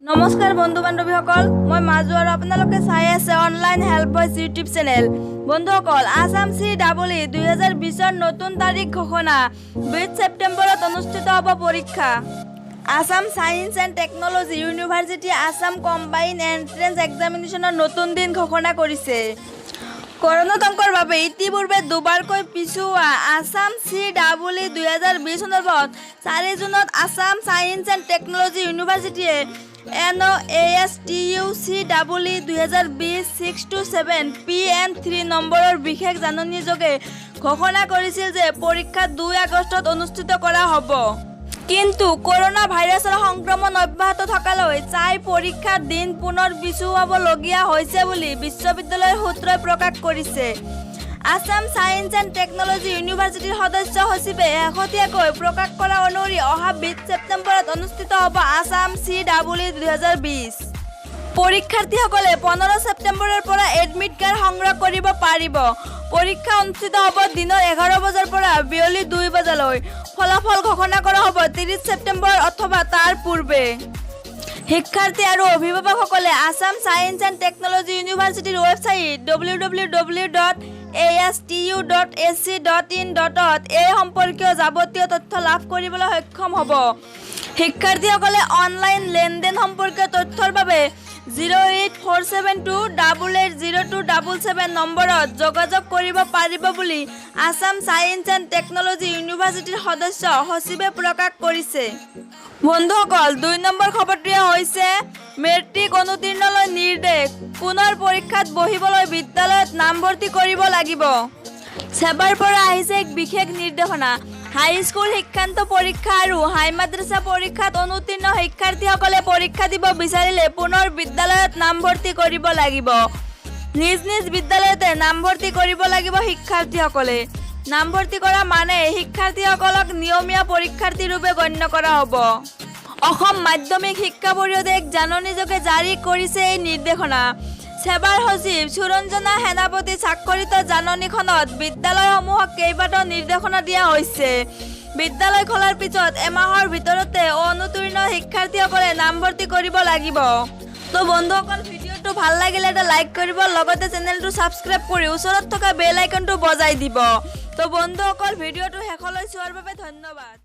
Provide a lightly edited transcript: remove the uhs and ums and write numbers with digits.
নমস্কাৰ বন্ধু বান্ধৱীসকল, মই মাজু আৰু আপোনালোকে চাই আছে online help voice YouTube channel. বন্ধুসকল, আসাম CEE 2020 নতুন তাৰিখ ঘোষণা। 20 ছেপ্টেম্বৰত অনুষ্ঠিত হ'ব পৰীক্ষা। Assam Science and Technology University Assam Combine Entrance এক্সামিনেশ্যনৰ নতুন দিন ঘোষণা কৰিছে। কৰোনাতংকৰ বাবে ইতিপূৰ্বে দুবাৰকৈ পিছুৱা আসাম CEE 2020 সন্দৰ্ভত 4 জুনত আসাম সায়েন্স এণ্ড টেকনলজি ইউনিভাৰ্চিটিয়ে NOASTU CEE 2020 6-7 PM3 নম্বৰৰ বিশেষ জাননীযোগে ঘোষণা কৰিছিল যে পৰীক্ষা 2 আগষ্টত অনুষ্ঠিত কৰা হ'ব। কিন্তু কৰোনা ভাইৰাছৰ সংক্ৰমণ অব্যাহত থকালৈ পৰীক্ষাৰ দিন পুনৰ পিছুৱাবলগীয়া হৈছে বুলি বিশ্ববিদ্যালয়ৰ সূত্ৰই প্ৰকাশ কৰিছে। আসাম সায়েন্স এণ্ড টেকনলজি ইউনিভাৰ্চিটিৰ সদস্য সচিবে শেহতীয়াকৈ প্ৰকাশ কৰা অনুসৰি অহা 20 ছেপ্টেম্বৰত অনুষ্ঠিত হ'ব আসাম CEE 2020। পৰীক্ষাৰ্থীসকলে 15 ছেপ্টেম্বৰৰ পৰা এডমিট কাৰ্ড সংগ্ৰহ কৰিব পাৰিব। পৰীক্ষা অনুষ্ঠিত হ'ব দিনৰ 11 বজাৰ পৰা বিয়লি 2 বজালৈ। ফলাফল ঘোষণা কৰা হ'ব 30 ছেপ্টেম্বৰ অথবা তাৰ পূৰ্বে। শিক্ষাৰ্থী আৰু অভিভাৱকসকলে আসাম সায়েন্স এণ্ড টেকনলজি ইউনিভাৰ্চিটিৰ ৱেবছাইট www.astu.ac.in এই সম্পৰ্কীয় যাৱতীয় তথ্য লাভ কৰিবলৈ সক্ষম হ'ব। শিক্ষাৰ্থীসকলে অনলাইন লেনদেন সম্পৰ্কীয় তথ্যৰ বাবে 08472880277 নম্বৰত যোগাযোগ কৰিব পাৰিব বুলি আসাম সায়েন্স এণ্ড টেকনলজি ইউনিভাৰ্চিটিৰ সদস্য সচিবে প্ৰকাশ কৰিছে। বন্ধুসকল, 2 নম্বৰ খবৰটোৱে হৈছে মেট্ৰিক অনুতীৰ্ণলৈ নিৰ্দেশ। পুনৰ পৰীক্ষাত বহিবলৈ বিদ্যালয়ত নামভৰ্তি কৰিব লাগিব। সেৱাৰ পৰা আহিছে এক বিশেষ নিৰ্দেশনা। হাইস্কুল শিক্ষান্ত পৰীক্ষা আৰু হাই মাদ্ৰাছা পৰীক্ষাত অনুতীৰ্ণ শিক্ষাৰ্থীসকলে পৰীক্ষা দিব বিচাৰিলে পুনৰ বিদ্যালয়ত নামভৰ্তি কৰিব লাগিব। নিজ নিজ বিদ্যালয়তে নামভৰ্তি কৰিব লাগিব শিক্ষাৰ্থীসকলে। নামভৰ্তি কৰা মানে শিক্ষাৰ্থীসকলক নিয়মীয়া পৰীক্ষাৰ্থী ৰূপে গণ্য কৰা হ'ব। অসম মাধ্যমিক শিক্ষা পৰিষদে এক জাননীযোগে জাৰি কৰিছে এই নিৰ্দেশনা। সেৱাৰ সচিব সুৰঞ্জনা সেনাপতি স্বাক্ষৰিত জাননীখনত বিদ্যালয়সমূহক কেইবাটাও নিৰ্দেশনা দিয়া হৈছে। বিদ্যালয় খোলাৰ পিছত এমাহৰ ভিতৰতে অনুতীৰ্ণ শিক্ষাৰ্থীসকলে নামভৰ্তি কৰিব লাগিব। তো বন্ধুসকল, ভিডিঅ'টো ভাল লাগিলে এটা লাইক কৰিব, লগতে চেনেলটো ছাবস্ক্ৰাইব কৰি ওচৰত থকা বেল আইকনটো বজাই দিব। তো বন্ধুসকল, ভিডিঅ'টো শেষলৈ চোৱাৰ বাবে ধন্যবাদ।